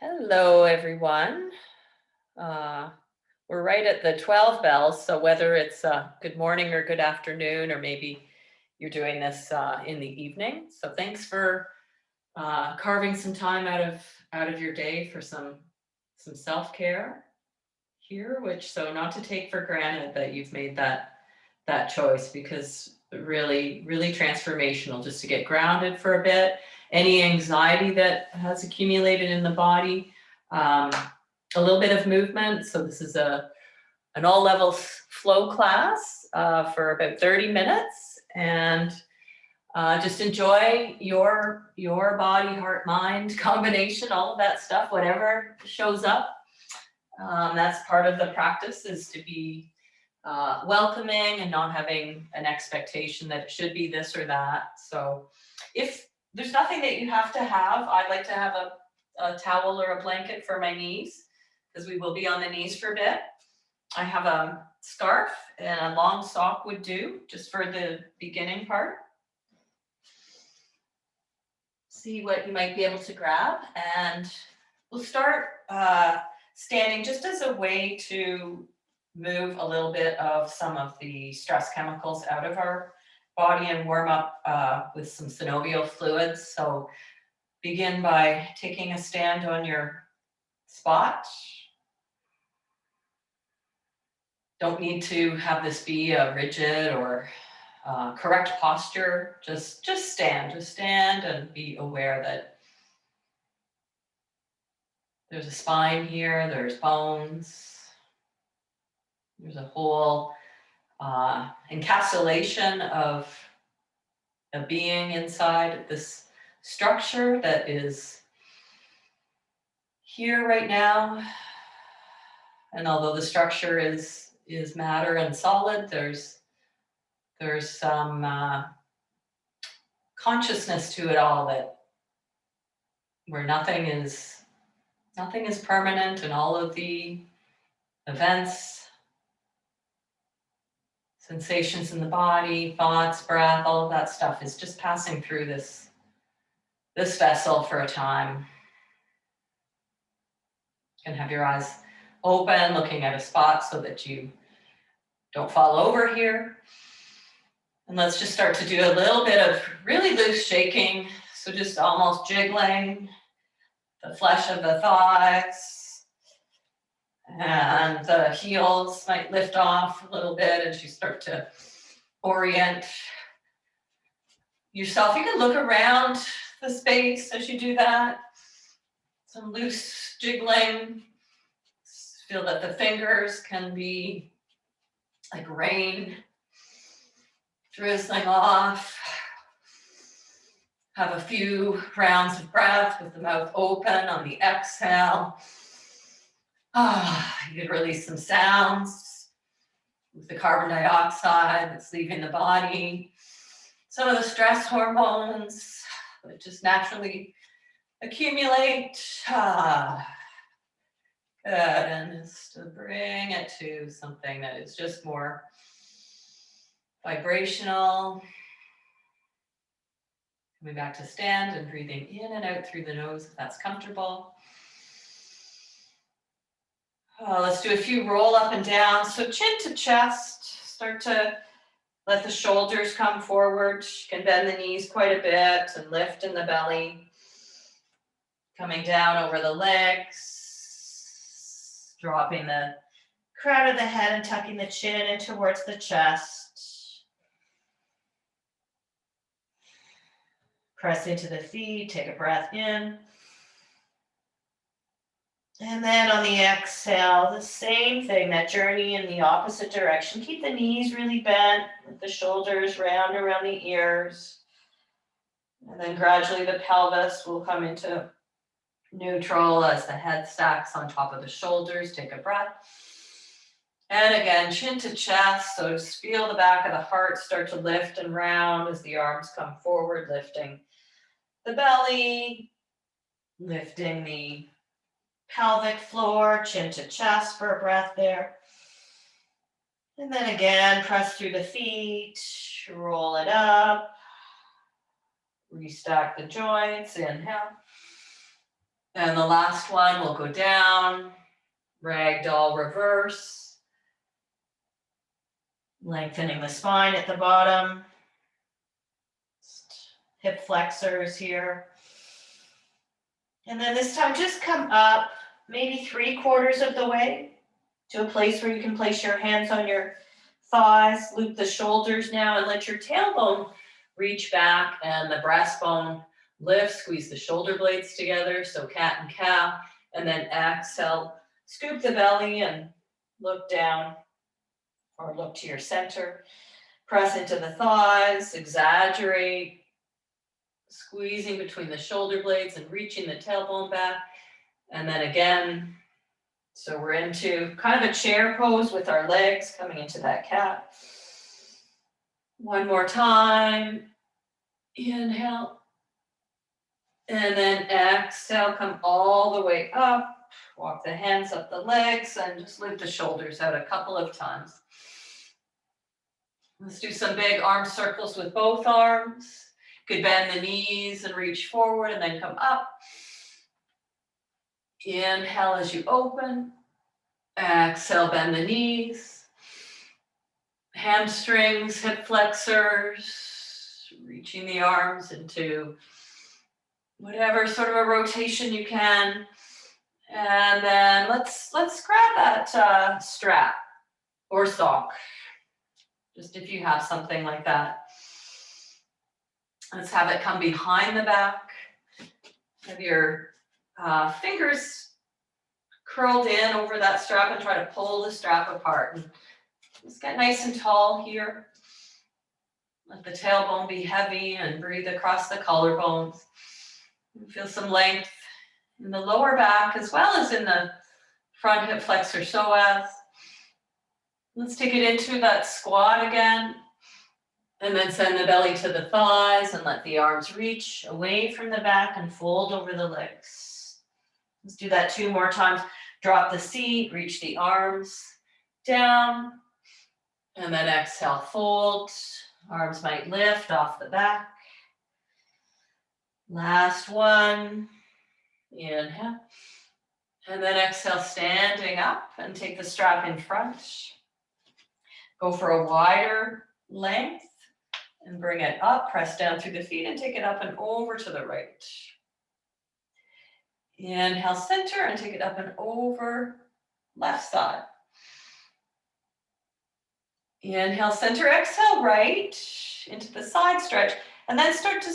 Hello, everyone. Uh, we're right at the 12 bells, so whether it's good morning or good afternoon, or maybe you're doing this in the evening. So thanks for carving some time out of your day for some self-care here, which so not to take for granted that you've made that choice because really, really transformational just to get grounded for a bit. Any anxiety that has accumulated in the body, um, a little bit of movement. So this is an all levels flow class for about 30 minutes, and just enjoy your body, heart, mind combination, all of that stuff, whatever shows up. That's part of the practice is to be welcoming and not having an expectation that it should be this or that. So if there's nothing that you have to have, I'd like to have a towel or a blanket for my knees because we will be on the knees for a bit. I have a scarf and a long sock would do just for the beginning part. See what you might be able to grab, and we'll start standing just as a way to move a little bit of some of the stress chemicals out of our body and warm up with some synovial fluids. So begin by taking a stand on your spot. Don't need to have this be a rigid or correct posture. Just stand and be aware that there's a spine here, there's bones, there's a whole encapsulation of a being inside this structure that is here right now. And although the structure is matter and solid, there's some consciousness to it all, that where nothing is permanent, and all of the events, sensations in the body, thoughts, breath, all of that stuff is just passing through this vessel for a time. You can have your eyes open, looking at a spot so that you don't fall over here. And let's just start to do a little bit of really loose shaking. So just almost jiggling the flesh of the thighs, and the heels might lift off a little bit as you start to orient yourself. You can look around the space as you do that. Some loose jiggling. Feel that the fingers can be like rain drizzling off. Have a few rounds of breath with the mouth open on the exhale. You could release some sounds with the carbon dioxide that's leaving the body. Some of the stress hormones that just naturally accumulate. Good, and just to bring it to something that is just more vibrational. Coming back to stand and breathing in and out through the nose if that's comfortable. Let's do a few roll up and down. So chin to chest, start to let the shoulders come forward. You can bend the knees quite a bit and lift in the belly. Coming down over the legs, dropping the crown of the head and tucking the chin in towards the chest. Press into the feet, take a breath in. And then on the exhale, the same thing, that journey in the opposite direction. Keep the knees really bent, with the shoulders round around the ears. And then gradually the pelvis will come into neutral as the head stacks on top of the shoulders. Take a breath. And again, chin to chest. So just feel the back of the heart start to lift and round as the arms come forward, lifting the belly, lifting the pelvic floor, chin to chest for a breath there. And then again, press through the feet, roll it up, restack the joints, inhale. And the last one will go down, ragdoll reverse, lengthening the spine at the bottom, hip flexors here. And then this time just come up maybe 3/4 of the way to a place where you can place your hands on your thighs, loop the shoulders now, and let your tailbone reach back and the breastbone lift, squeeze the shoulder blades together, so cat and cow, and then exhale, scoop the belly and look down or look to your center. Press into the thighs, exaggerate, squeezing between the shoulder blades and reaching the tailbone back. And then again, so we're into kind of a chair pose with our legs coming into that cat. One more time. Inhale. And then exhale, come all the way up. Walk the hands up the legs and just lift the shoulders out a couple of times. Let's do some big arm circles with both arms. You could bend the knees and reach forward and then come up. Inhale as you open. Exhale, bend the knees. Hamstrings, hip flexors, reaching the arms into whatever sort of a rotation you can. And then let's grab that strap or sock, just if you have something like that. Let's have it come behind the back. Have your fingers curled in over that strap and try to pull the strap apart. And just get nice and tall here. Let the tailbone be heavy and breathe across the collarbones. Feel some length in the lower back as well as in the front hip flexor psoas. Let's take it into that squat again. And then send the belly to the thighs and let the arms reach away from the back and fold over the legs. Let's do that 2 more times. Drop the seat, reach the arms down, and then exhale, fold. Arms might lift off the back. Last one. Inhale. And then exhale, standing up and take the strap in front. Go for a wider length and bring it up. Press down through the feet and take it up and over to the right. Inhale, center and take it up and over left side. Inhale, center, exhale, right into the side stretch. And then start to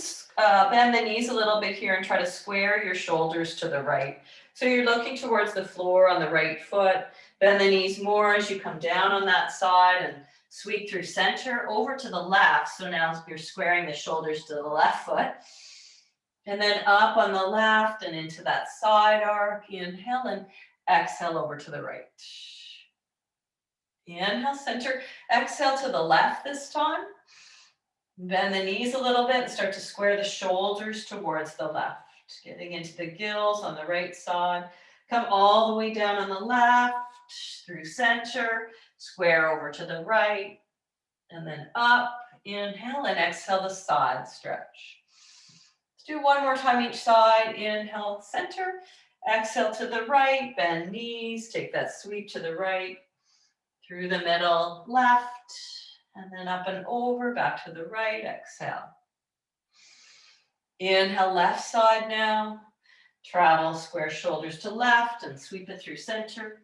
bend the knees a little bit here and try to square your shoulders to the right. So you're looking towards the floor on the right foot. Bend the knees more as you come down on that side and sweep through center over to the left. So now you're squaring the shoulders to the left foot. And then up on the left and into that side arc. Inhale and exhale over to the right. Inhale, center. Exhale to the left this time. Bend the knees a little bit and start to square the shoulders towards the left. Getting into the gills on the right side. Come all the way down on the left, through center, square over to the right, and then up. Inhale and exhale the side stretch. Let's do 1 more time each side. Inhale, center. Exhale to the right, bend knees, take that sweep to the right, through the middle, left, and then up and over, back to the right, exhale. Inhale, left side now. Travel, square shoulders to left and sweep it through center.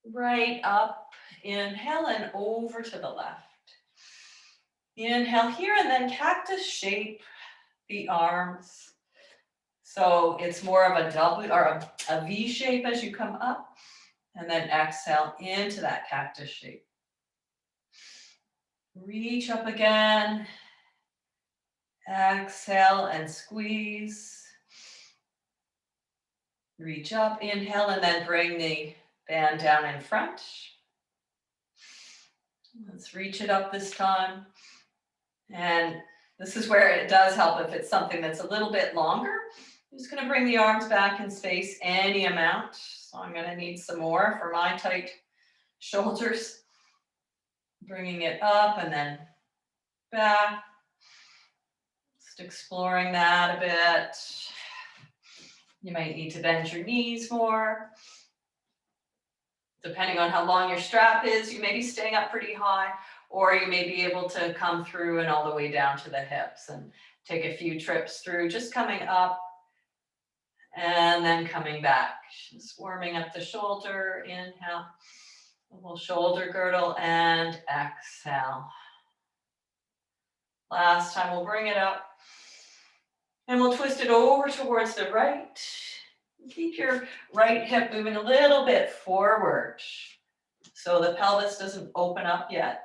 Right, up, inhale and over to the left. Inhale here and then cactus shape the arms. So it's more of a W or a V shape as you come up. And then exhale into that cactus shape. Reach up again. Exhale and squeeze. Reach up, inhale, and then bring the band down in front. Let's reach it up this time. And this is where it does help if it's something that's a little bit longer. I'm just going to bring the arms back in space any amount. So I'm going to need some more for my tight shoulders. Bringing it up and then back. Just exploring that a bit. You might need to bend your knees more. Depending on how long your strap is, you may be staying up pretty high, or you may be able to come through and all the way down to the hips and take a few trips through, just coming up and then coming back. Just warming up the shoulder, inhale, a little shoulder girdle, and exhale. Last time we'll bring it up and we'll twist it over towards the right. Keep your right hip moving a little bit forward so the pelvis doesn't open up yet.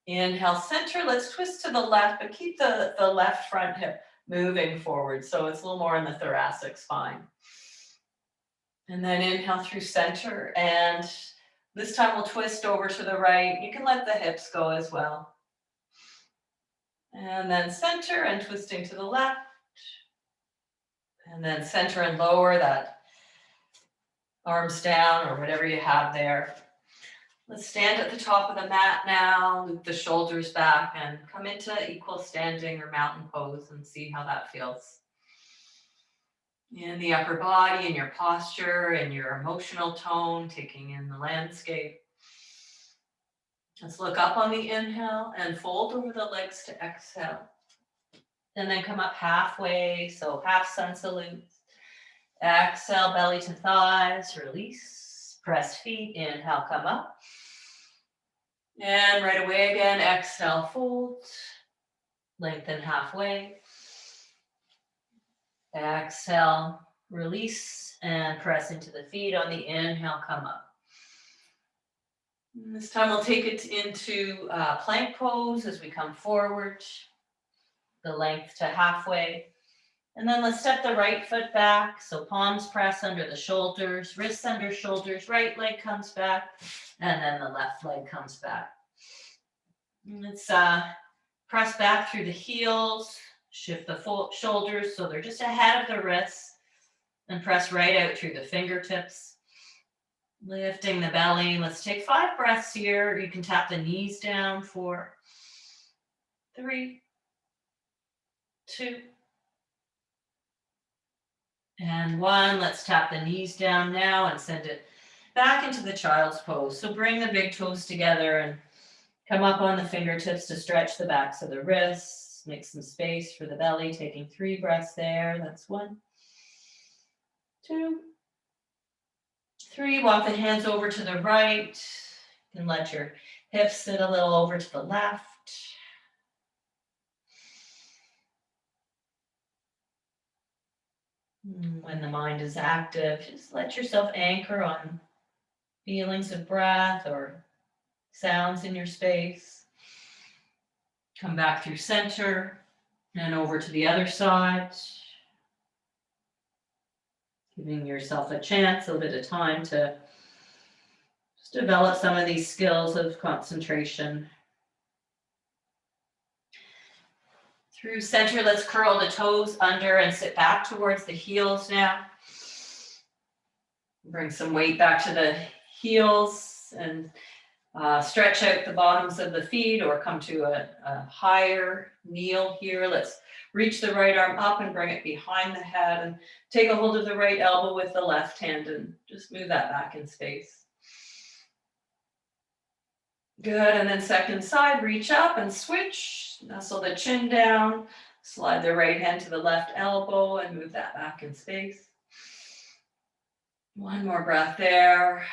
Inhale, center. Let's twist to the left, but keep the left front hip moving forward so it's a little more in the thoracic spine. And then inhale through center, and this time we'll twist over to the right. You can let the hips go as well. And then center and twisting to the left. And then center and lower that arms down or whatever you have there. Let's stand at the top of the mat now, loop the shoulders back and come into equal standing or mountain pose and see how that feels. In the upper body, in your posture, in your emotional tone, taking in the landscape. Let's look up on the inhale and fold over the legs to exhale. And then come up halfway, so half sun salute. Exhale, belly to thighs, release. Press feet, inhale, come up. And right away again, exhale, fold. Lengthen halfway. Exhale, release, and press into the feet on the inhale, come up. And this time we'll take it into plank pose as we come forward, the length to halfway. And then let's step the right foot back. So palms press under the shoulders, wrists under shoulders, right leg comes back, and then the left leg comes back. And let's press back through the heels, shift the shoulders so they're just ahead of the wrists, and press right out through the fingertips. Lifting the belly. Let's take 5 breaths here. You can tap the knees down. 4, 3, 2, and 1. Let's tap the knees down now and send it back into the child's pose. So bring the big toes together and come up on the fingertips to stretch the backs of the wrists. Make some space for the belly, taking 3 breaths there. That's 1, 2, 3. Walk the hands over to the right. You can let your hips sit a little over to the left. When the mind is active, just let yourself anchor on feelings of breath or sounds in your space. Come back through center and over to the other side. Giving yourself a chance, a little bit of time to just develop some of these skills of concentration. Through center, let's curl the toes under and sit back towards the heels now. Bring some weight back to the heels and stretch out the bottoms of the feet or come to a higher kneel here. Let's reach the right arm up and bring it behind the head and take a hold of the right elbow with the left hand and just move that back in space. Good, and then second side, reach up and switch. Nestle the chin down, slide the right hand to the left elbow and move that back in space. 1 more breath there.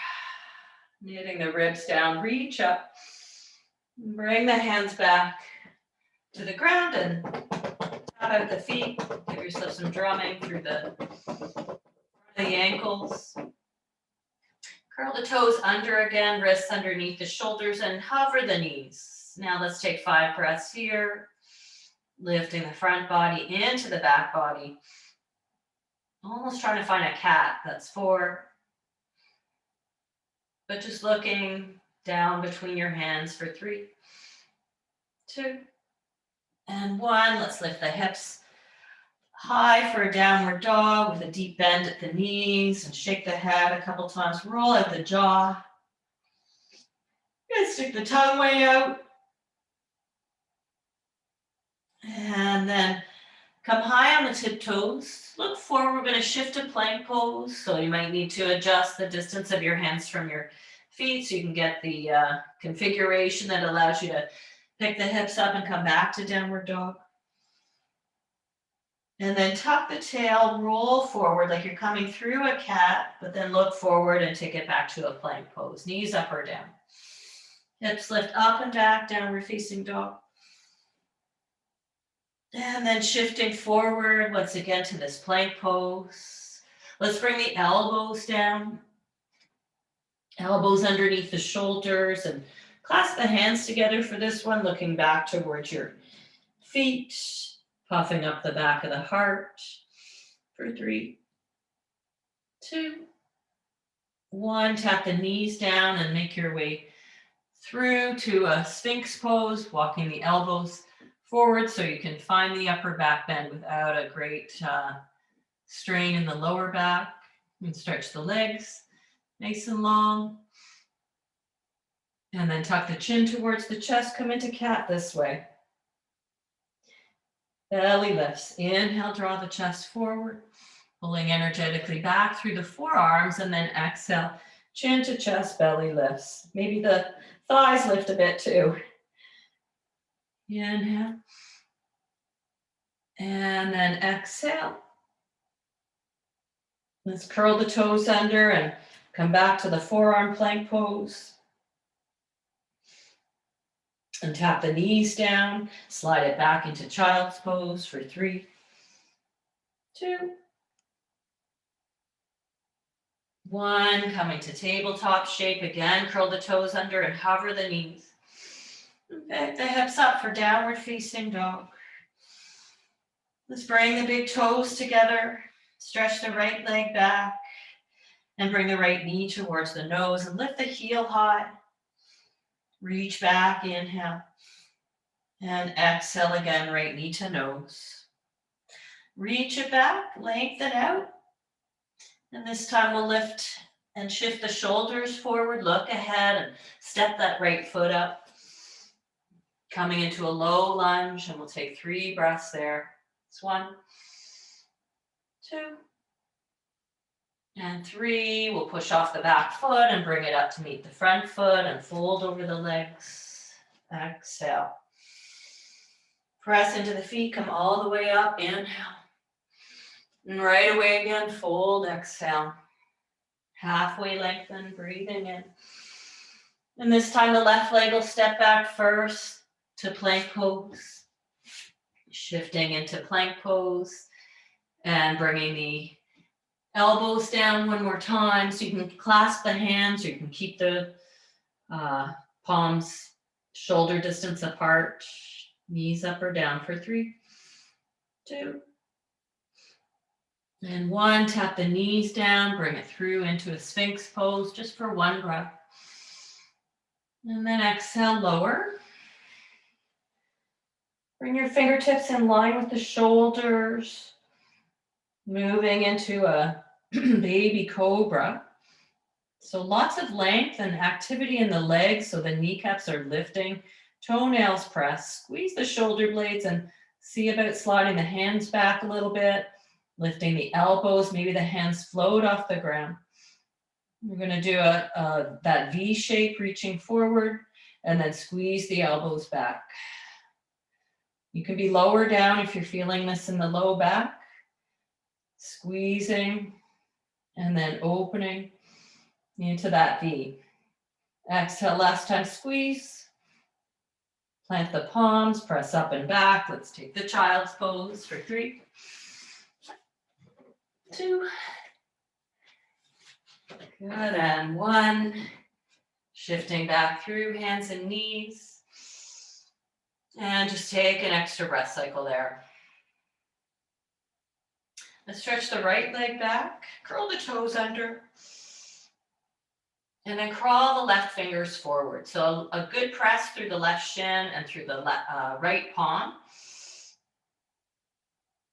Knitting the ribs down, reach up. Bring the hands back to the ground and tap out the feet. Give yourself some drumming through the ankles. Curl the toes under again, wrists underneath the shoulders, and hover the knees. Now let's take 5 breaths here. Lifting the front body into the back body. Almost trying to find a cat. That's 4. But just looking down between your hands for 3, 2, and 1. Let's lift the hips high for a downward dog with a deep bend at the knees and shake the head a couple times. Roll out the jaw. And stick the tongue way out. And then Come high on the tiptoes, look forward. We're going to shift to plank pose. So you might need to adjust the distance of your hands from your feet so you can get the configuration that allows you to pick the hips up and come back to downward dog. And then tuck the tail, roll forward like you're coming through a cat, but then look forward and take it back to a plank pose. Knees up or down. Hips lift up and back, downward facing dog. And then shifting forward once again to this plank pose. Let's bring the elbows down. Elbows underneath the shoulders and clasp the hands together for this one, looking back towards your feet, puffing up the back of the heart for 3, 2, 1. Tap the knees down and make your way through to a Sphinx pose, walking the elbows forward so you can find the upper back bend without a great strain in the lower back. And stretch the legs nice and long. And then tuck the chin towards the chest, come into cat this way. Belly lifts. Inhale, draw the chest forward, pulling energetically back through the forearms, and then exhale, chin to chest, belly lifts. Maybe the thighs lift a bit too. Inhale. And then exhale. Let's curl the toes under and come back to the forearm plank pose. And tap the knees down, slide it back into child's pose for 3, 2, 1. Coming to tabletop shape again, curl the toes under and hover the knees. Pick the hips up for downward facing dog. Let's bring the big toes together, stretch the right leg back, and bring the right knee towards the nose and lift the heel high. Reach back, inhale, and exhale again, right knee to nose. Reach it back, lengthen out, and this time we'll lift and shift the shoulders forward, look ahead, and step that right foot up. Coming into a low lunge, and we'll take 3 breaths there. It's 1, 2, and 3. We'll push off the back foot and bring it up to meet the front foot and fold over the legs. Exhale. Press into the feet, come all the way up, inhale. And right away again, fold, exhale. Halfway lengthen, breathing in. And this time the left leg will step back first to plank pose. Shifting into plank pose and bringing the elbows down one more time so you can clasp the hands, or you can keep the palms shoulder distance apart. Knees up or down for 3, 2, and 1. Tap the knees down, bring it through into a Sphinx pose just for 1 breath. And then exhale, lower. Bring your fingertips in line with the shoulders. Moving into a baby cobra. So lots of length and activity in the legs, so the kneecaps are lifting. Toenails press. Squeeze the shoulder blades and see about sliding the hands back a little bit. Lifting the elbows, maybe the hands float off the ground. We're going to do that V shape, reaching forward, and then squeeze the elbows back. You can be lower down if you're feeling this in the low back. Squeezing and then opening into that V. Exhale, last time, squeeze. Plant the palms, press up and back. Let's take the child's pose for 3, 2. Good, and 1. Shifting back through hands and knees. And just take an extra breath cycle there. Let's stretch the right leg back, curl the toes under, and then crawl the left fingers forward. So a good press through the left shin and through the right palm.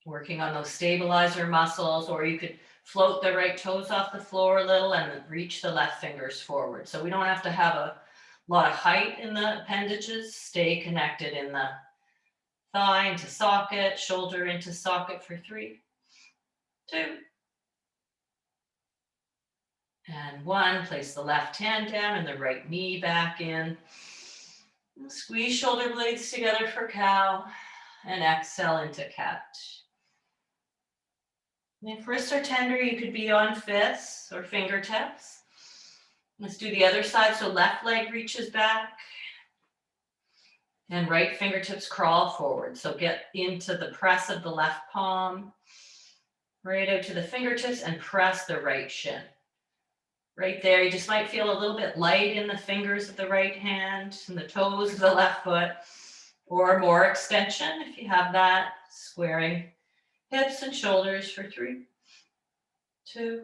Working on those stabilizer muscles, or you could float the right toes off the floor a little and reach the left fingers forward. So we don't have to have a lot of height in the appendages. Stay connected in the Thigh into socket, shoulder into socket for 3, 2, and 1. Place the left hand down and the right knee back in. And squeeze shoulder blades together for cow, and exhale into cat. And if wrists are tender, you could be on fists or fingertips. Let's do the other side. So left leg reaches back and right fingertips crawl forward. So get into the press of the left palm, right out to the fingertips, and press the right shin. Right there, you just might feel a little bit light in the fingers of the right hand and the toes of the left foot, or more extension if you have that. Squaring hips and shoulders for 3, 2,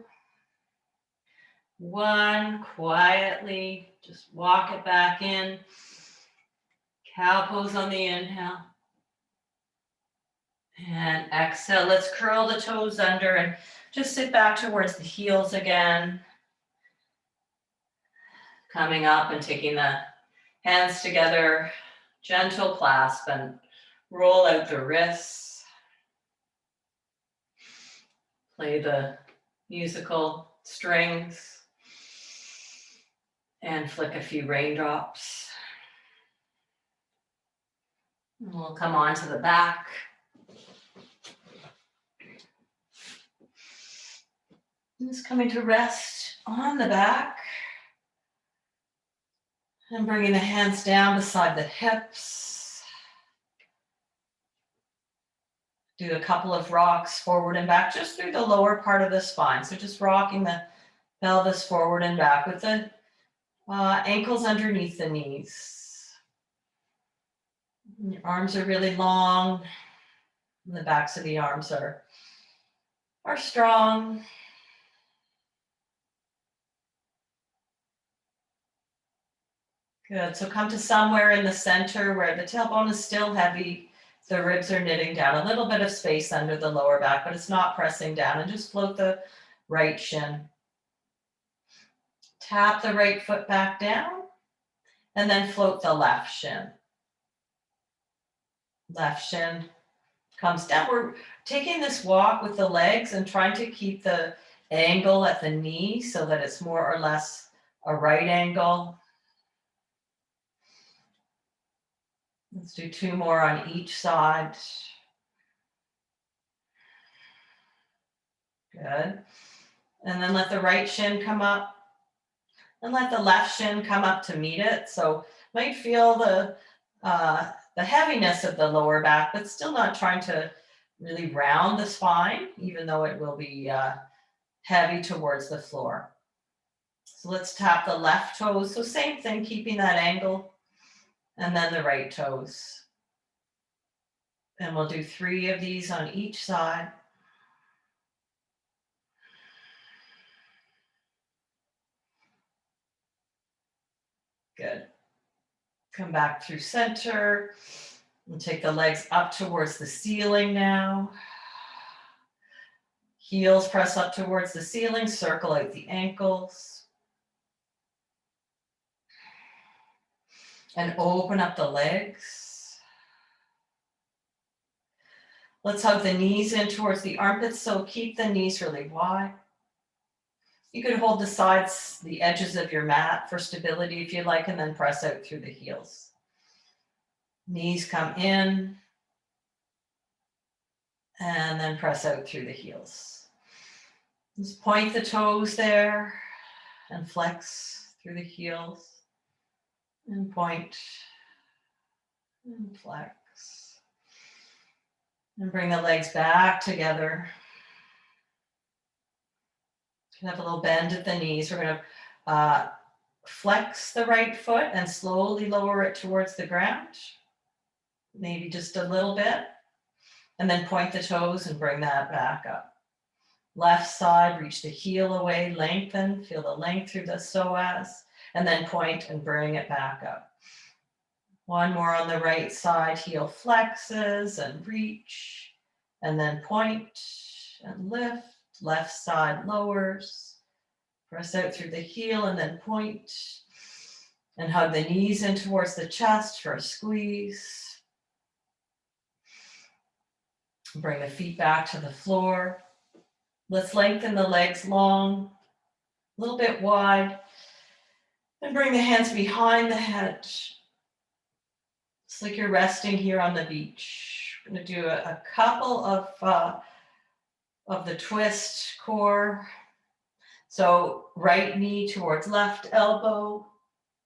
1. Quietly, just walk it back in. Cow pose on the inhale. And exhale. Let's curl the toes under and just sit back towards the heels again. Coming up and taking the hands together, gentle clasp, and roll out the wrists. Play the musical strings and flick a few raindrops. And we'll come on to the back. Just coming to rest on the back. And bringing the hands down beside the hips. Do a couple of rocks forward and back just through the lower part of the spine. So just rocking the pelvis forward and back with the ankles underneath the knees. And your arms are really long. And the backs of the arms are strong. Good. So come to somewhere in the center where the tailbone is still heavy. The ribs are knitting down. A little bit of space under the lower back, but it's not pressing down. And just float the right shin. Tap the right foot back down. And then float the left shin. Left shin comes down. We're taking this walk with the legs and trying to keep the angle at the knee so that it's more or less a right angle. Let's do 2 more on each side. Good. And then let the right shin come up and let the left shin come up to meet it. So might feel the heaviness of the lower back, but still not trying to really round the spine, even though it will be heavy towards the floor. So let's tap the left toes. So same thing, keeping that angle, and then the right toes. And we'll do 3 of these on each side. Good. Come back through center and take the legs up towards the ceiling now. Heels press up towards the ceiling, circle out the ankles. And open up the legs. Let's hug the knees in towards the armpits, so keep the knees really wide. You could hold the sides, the edges of your mat for stability if you like, and then press out through the heels. Knees come in, and then press out through the heels. Just point the toes there, and flex through the heels, and point, and flex. And bring the legs back together. Have a little bend at the knees. We're going to flex the right foot and slowly lower it towards the ground. Maybe just a little bit. And then point the toes and bring that back up. Left side, reach the heel away, lengthen. Feel the length through the psoas. And then point and bring it back up. 1 more on the right side. Heel flexes and reach. And then point and lift. Left side lowers, press out through the heel and then point, and hug the knees in towards the chest for a squeeze. Bring the feet back to the floor. Let's lengthen the legs long, a little bit wide. And bring the hands behind the head. It's like you're resting here on the beach. I'm going to do a couple of the twist core. So right knee towards left elbow,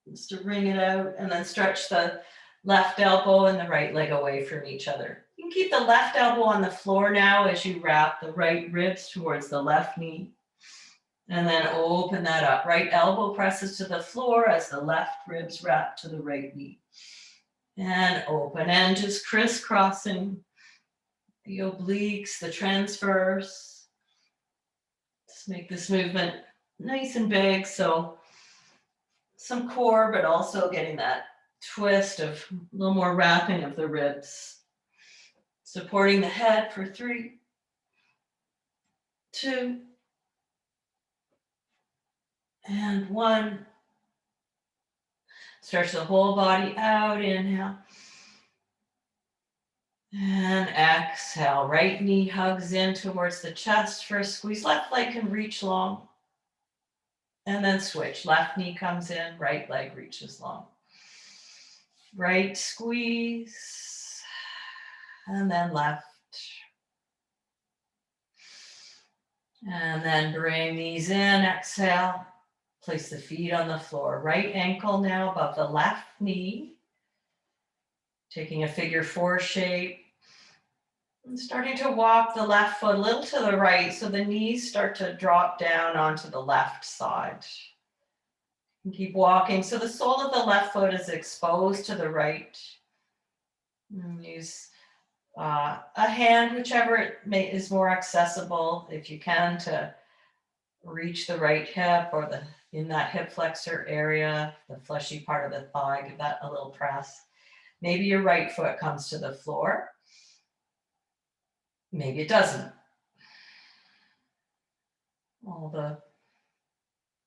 just to wring it out, and then stretch the left elbow and the right leg away from each other. You can keep the left elbow on the floor now as you wrap the right ribs towards the left knee. And then open that up. Right elbow presses to the floor as the left ribs wrap to the right knee. And open, and just crisscrossing the obliques, the transverse. Just make this movement nice and big. So some core, but also getting that twist of a little more wrapping of the ribs. Supporting the head for 3, 2, and 1. Stretch the whole body out, inhale. And exhale, right knee hugs in towards the chest for a squeeze. Left leg can reach long. And then switch. Left knee comes in, right leg reaches long. Right squeeze. And then left. And then bring these in, exhale. Place the feet on the floor. Right ankle now above the left knee. Taking a figure 4 shape. And starting to walk the left foot a little to the right so the knees start to drop down onto the left side. And keep walking so the sole of the left foot is exposed to the right. And use a hand, whichever is more accessible, if you can, to reach the right hip or in that hip flexor area, the fleshy part of the thigh, give that a little press. Maybe your right foot comes to the floor. Maybe it doesn't. All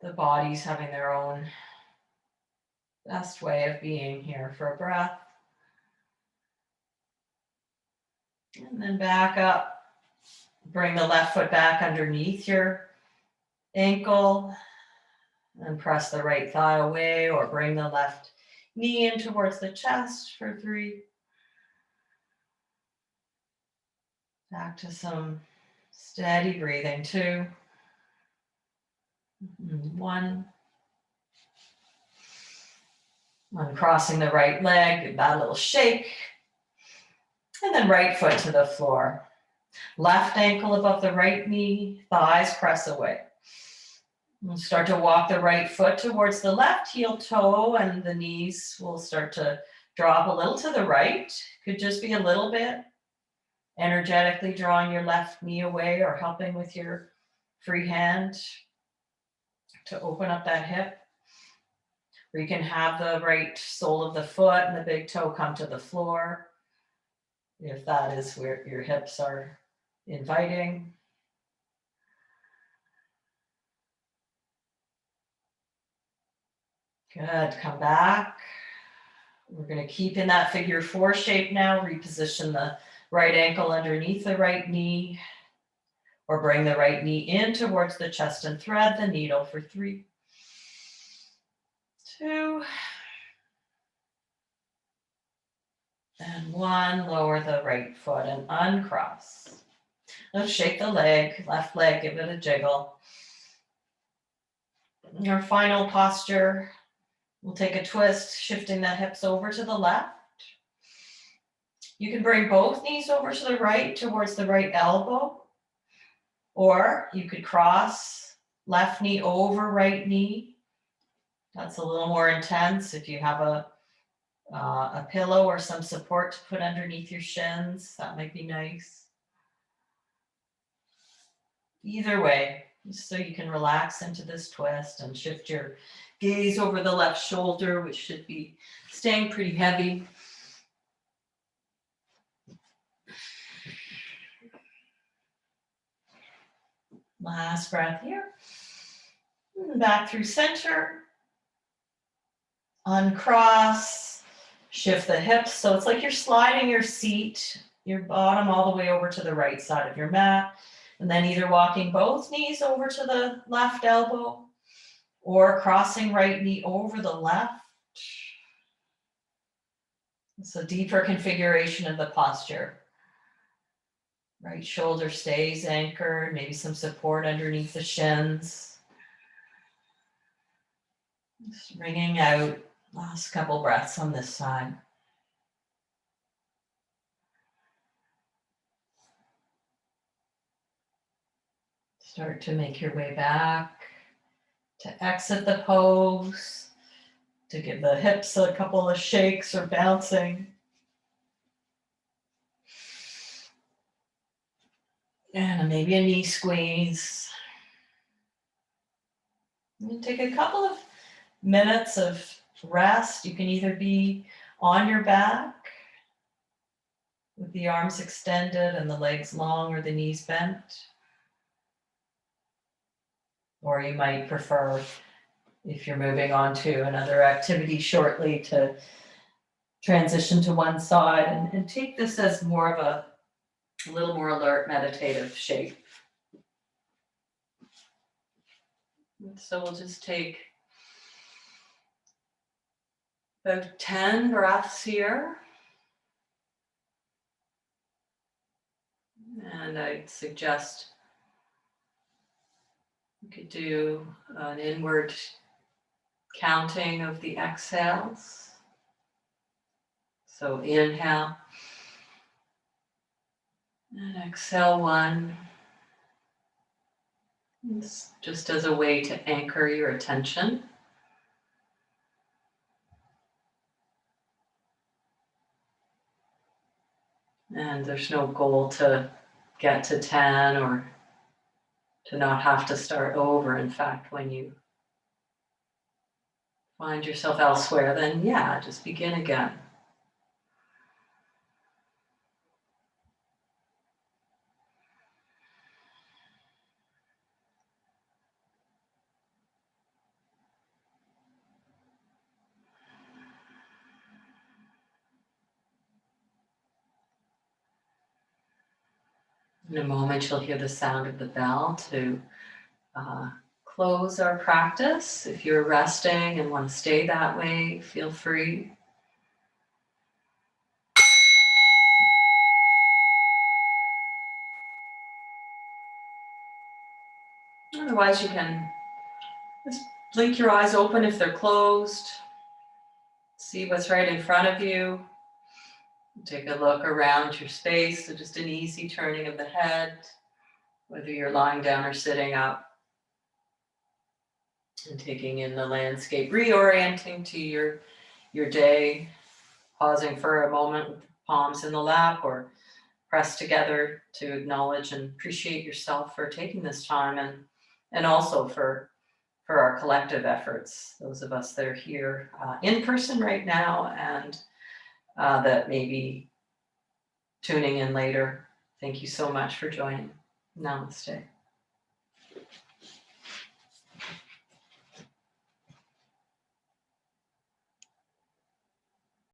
the body's having their own best way of being here for a breath. And then back up. Bring the left foot back underneath your ankle and press the right thigh away, or bring the left knee in towards the chest for 3. Back to some steady breathing, 2, 1. Uncrossing the right leg, give that a little shake. And then right foot to the floor. Left ankle above the right knee, thighs press away. We'll start to walk the right foot towards the left heel toe, and the knees will start to drop a little to the right. Could just be a little bit. Energetically drawing your left knee away or helping with your free hand to open up that hip. Or you can have the right sole of the foot and the big toe come to the floor, if that is where your hips are inviting. Good, come back. We're going to keep in that figure 4 shape now. Reposition the right ankle underneath the right knee, or bring the right knee in towards the chest and thread the needle for 3, 2, and 1. Lower the right foot and uncross. Now shake the leg, left leg, give it a jiggle. Your final posture, we'll take a twist, shifting the hips over to the left. You can bring both knees over to the right towards the right elbow, or you could cross left knee over right knee. That's a little more intense if you have a pillow or some support to put underneath your shins. That might be nice. Either way, just so you can relax into this twist and shift your gaze over the left shoulder, which should be staying pretty heavy. Last breath here. Back through center. Uncross. Shift the hips. So it's like you're sliding your seat your bottom all the way over to the right side of your mat. And then either walking both knees over to the left elbow or crossing right knee over the left. It's a deeper configuration of the posture. Right shoulder stays anchored, maybe some support underneath the shins. Just wringing out. Last couple breaths on this side. Start to make your way back, to exit the pose, to give the hips a couple of shakes or bouncing. And maybe a knee squeeze. And take a couple of minutes of rest. You can either be on your back with the arms extended and the legs long or the knees bent. Or you might prefer, if you're moving on to another activity shortly, to transition to one side and take this as more of a little more alert meditative shape. So we'll just take about 10 breaths here. And I'd suggest you could do an inward counting of the exhales. So inhale and exhale 1. It's just as a way to anchor your attention. And there's no goal to get to 10 or to not have to start over. In fact, when you find yourself elsewhere, then yeah, just begin again. In a moment, you'll hear the sound of the bell to close our practice. If you're resting and want to stay that way, feel free. Otherwise, you can just blink your eyes open if they're closed. See what's right in front of you. Take a look around your space. So just an easy turning of the head, whether you're lying down or sitting up. And taking in the landscape, reorienting to your day, pausing for a moment with the palms in the lap or pressed together to acknowledge and appreciate yourself for taking this time and also for our collective efforts, those of us that are here in person right now and that may be tuning in later. Thank you so much for joining. Namaste.